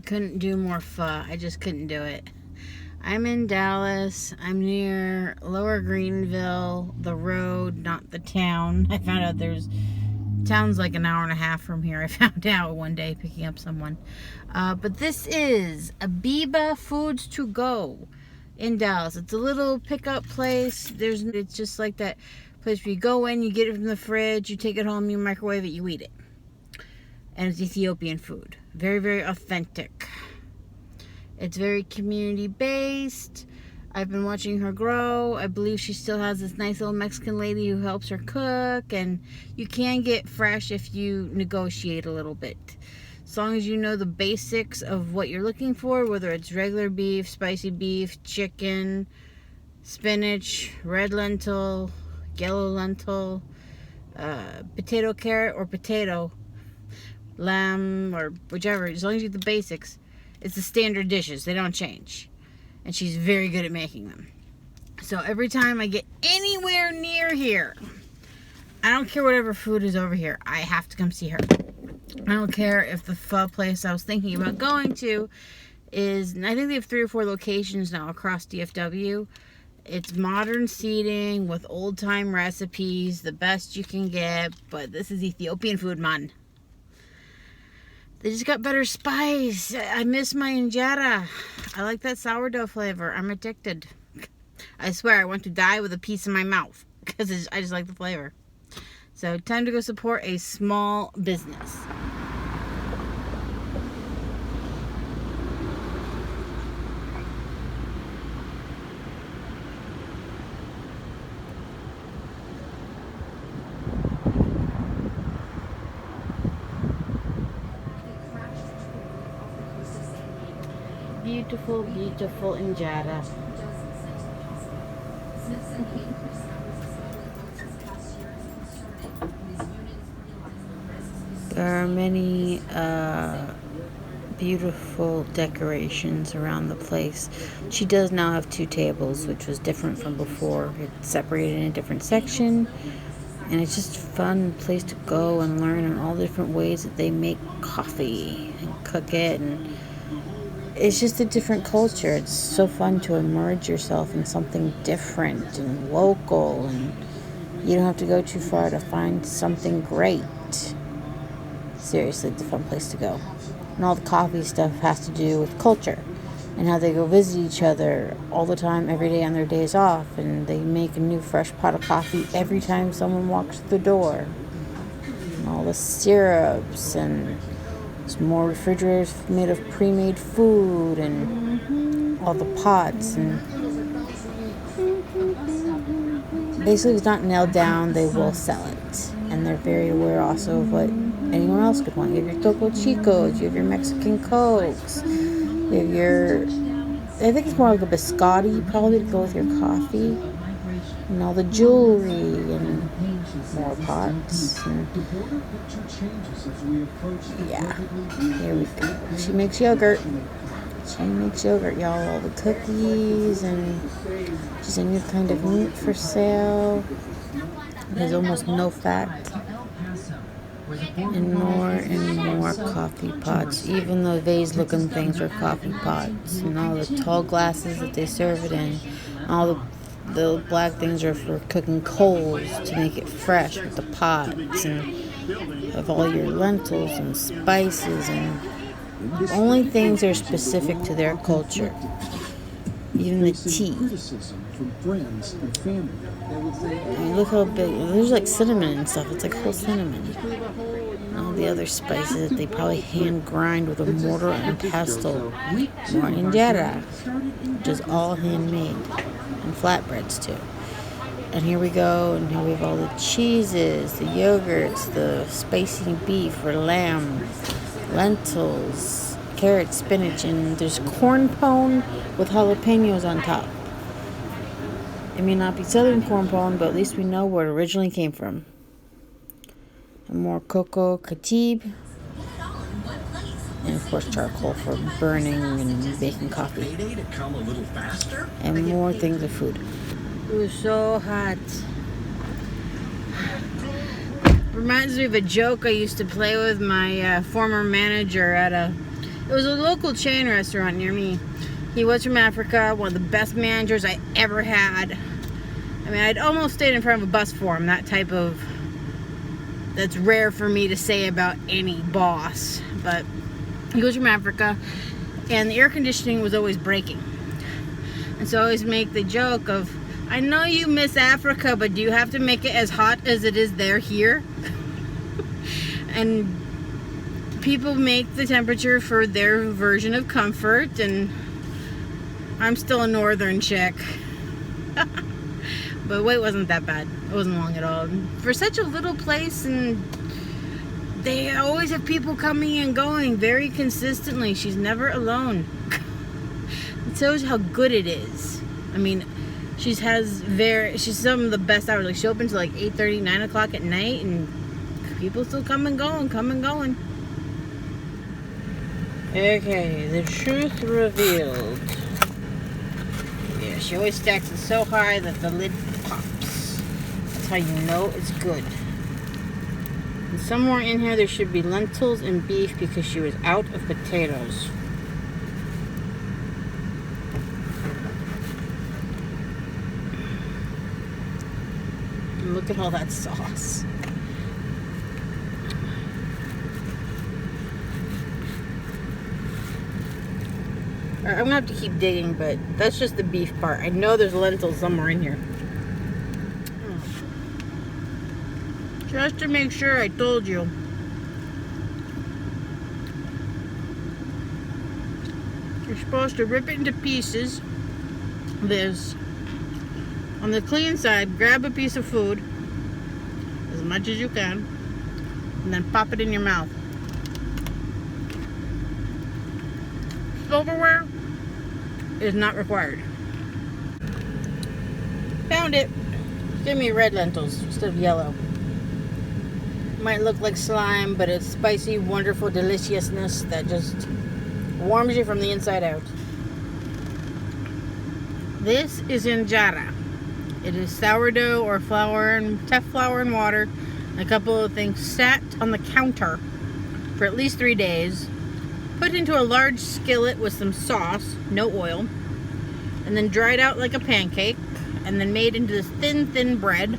couldn't do more pho. I just couldn't do it. I'm in Dallas. I'm near Lower Greenville, the road, not the town. I found out town's like an hour and a half from here. I found out one day picking up someone. But this is Abeba Foods to Go in Dallas. It's a little pickup place. It's just like that place where you go in, you get it from the fridge, you take it home, you microwave it, you eat it. And it's Ethiopian food. Very, very authentic. It's very community-based. I've been watching her grow. I believe she still has this nice little Mexican lady who helps her cook. And you can get fresh if you negotiate a little bit. As long as you know the basics of what you're looking for, whether it's regular beef, spicy beef, chicken, spinach, red lentil, yellow lentil, potato carrot, or potato, lamb, or whichever. As long as you get the basics. It's the standard dishes. They don't change. And she's very good at making them. So every time I get anywhere near here, I don't care whatever food is over here, I have to come see her. I don't care if the pho place I was thinking about going to is, I think they have 3 or 4 locations now across DFW. It's modern seating with old-time recipes, the best you can get, but this is Ethiopian food, man. They just got better spice. I miss my injera. I like that sourdough flavor. I'm addicted. I swear I want to die with a piece in my mouth because I just like the flavor. So time to go support a small business. Beautiful, beautiful injera. There are many beautiful decorations around the place. She does now have 2 tables, which was different from before. It's separated in a different section, and it's just a fun place to go and learn in all the different ways that they make coffee and cook it, and it's just a different culture. It's so fun to immerse yourself in something different and local, and you don't have to go too far to find something great. Seriously, it's a fun place to go. And all the coffee stuff has to do with culture and how they go visit each other all the time, every day on their days off, and they make a new fresh pot of coffee every time someone walks through the door. And all the syrups, and there's more refrigerators made of pre-made food, and all the pots, and basically, if it's not nailed down, they will sell it. And they're very aware also of what anyone else could want. You have your Topo Chicos, you have your Mexican Cokes, you have your, I think it's more like a biscotti probably to go with your coffee, and all the jewelry, and more pots, and yeah, here we go. She makes yogurt. Y'all. All the cookies, and just a new kind of meat for sale. There's almost no fat. And more coffee pots. Even the vase-looking things are coffee pots. And all the tall glasses that they serve it in. All the black things are for cooking coals to make it fresh with the pots. And of all your lentils and spices, and only things are specific to their culture. Even the tea. I mean, look how big. There's like cinnamon and stuff. It's like whole cinnamon. And all the other spices that they probably hand grind with a mortar and pestle. More injera, which is all handmade. And flatbreads too. And here we go, and here we have all the cheeses, the yogurts, the spicy beef or lamb, lentils, carrots, spinach, and there's corn pone with jalapenos on top. It may not be southern corn pone, but at least we know where it originally came from. And more cocoa khatib, and of course charcoal for burning and baking coffee. And more things of food. It was so hot. Reminds me of a joke I used to play with my former manager at a It was a local chain restaurant near me. He was from Africa, one of the best managers I ever had. I mean, I'd almost stayed in front of a bus for him. That's rare for me to say about any boss. But he was from Africa, and the air conditioning was always breaking. And so I always make the joke of, I know you miss Africa, but do you have to make it as hot as it is there here? And people make the temperature for their version of comfort, and I'm still a northern chick. But wait, wasn't that bad. It wasn't long at all. For such a little place, and they always have people coming and going very consistently. She's never alone. It shows how good it is. I mean, she's some of the best hours. Like, she opens like 8:30, 9 o'clock at night, and people still come and going. Okay, the truth revealed. Yeah, she always stacks it so high that the lid pops. That's how you know it's good. And somewhere in here there should be lentils and beef because she was out of potatoes. And look at all that sauce. I'm gonna have to keep digging, but that's just the beef part. I know there's lentils somewhere in here. Just to make sure I told you. You're supposed to rip it into pieces. This. On the clean side, grab a piece of food, as much as you can, and then pop it in your mouth. Silverware is not required. Found it. Give me red lentils instead of yellow. Might look like slime, but it's spicy, wonderful deliciousness that just warms you from the inside out. This is injera. It is sourdough or tough flour and water, and a couple of things sat on the counter for at least 3 days. Put into a large skillet with some sauce, no oil, and then dried out like a pancake, and then made into this thin bread,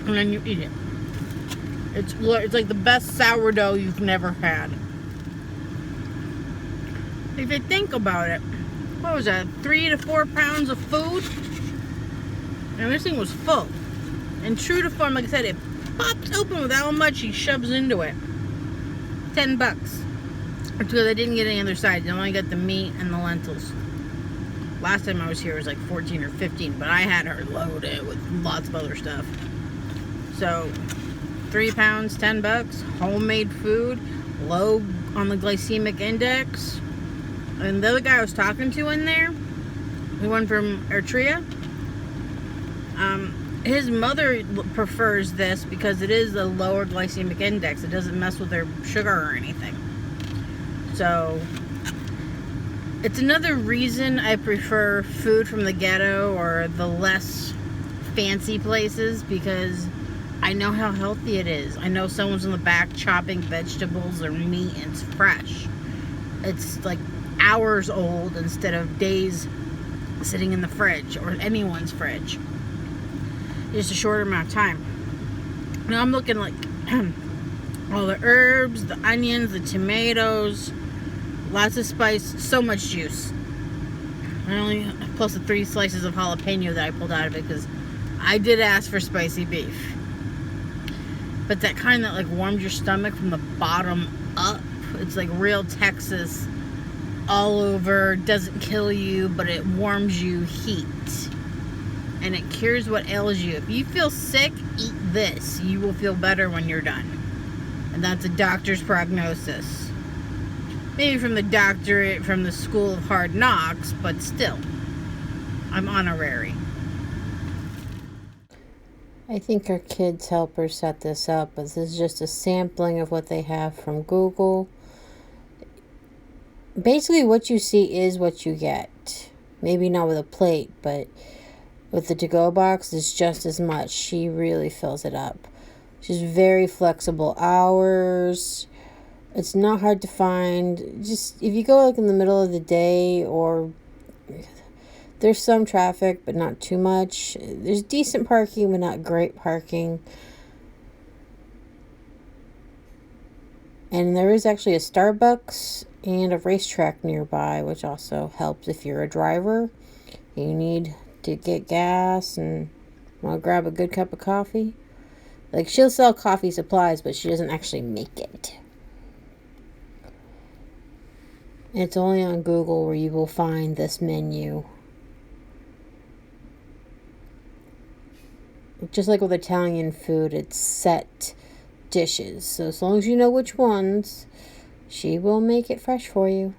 and then you eat it. It's like the best sourdough you've never had. If you think about it, what was that, 3 to 4 pounds of food? And this thing was full. And true to form, like I said, it pops open with how much he shoves into it. $10. Because I didn't get any other side. I only got the meat and the lentils. Last time I was here it was like 14 or 15, but I had her loaded with lots of other stuff. So 3 pounds, $10, homemade food, low on the glycemic index. And the other guy I was talking to in there, the one from Eritrea, his mother prefers this because it is a lower glycemic index. It doesn't mess with their sugar or anything. So it's another reason I prefer food from the ghetto or the less fancy places, because I know how healthy it is. I know someone's in the back chopping vegetables or meat and it's fresh. It's like hours old instead of days sitting in the fridge or anyone's fridge. Just a shorter amount of time. Now I'm looking like all the herbs, the onions, the tomatoes, lots of spice, so much juice. Plus the 3 slices of jalapeno that I pulled out of it because I did ask for spicy beef. But that kind that like warms your stomach from the bottom up. It's like real Texas all over, doesn't kill you, but it warms you heat. And it cures what ails you. If you feel sick, eat this. You will feel better when you're done. And that's a doctor's prognosis. Maybe from the doctorate, from the school of hard knocks, but still. I'm honorary. I think our kids help her set this up, but this is just a sampling of what they have from Google. Basically, what you see is what you get. Maybe not with a plate, but with the to-go box, it's just as much. She really fills it up. She's very flexible hours. It's not hard to find. Just if you go like in the middle of the day, or there's some traffic but not too much. There's decent parking but not great parking. And there is actually a Starbucks and a racetrack nearby, which also helps if you're a driver. You need to get gas and want to grab a good cup of coffee. Like, she'll sell coffee supplies, but she doesn't actually make it. And it's only on Google where you will find this menu. Just like with Italian food, it's set dishes. So as long as you know which ones, she will make it fresh for you.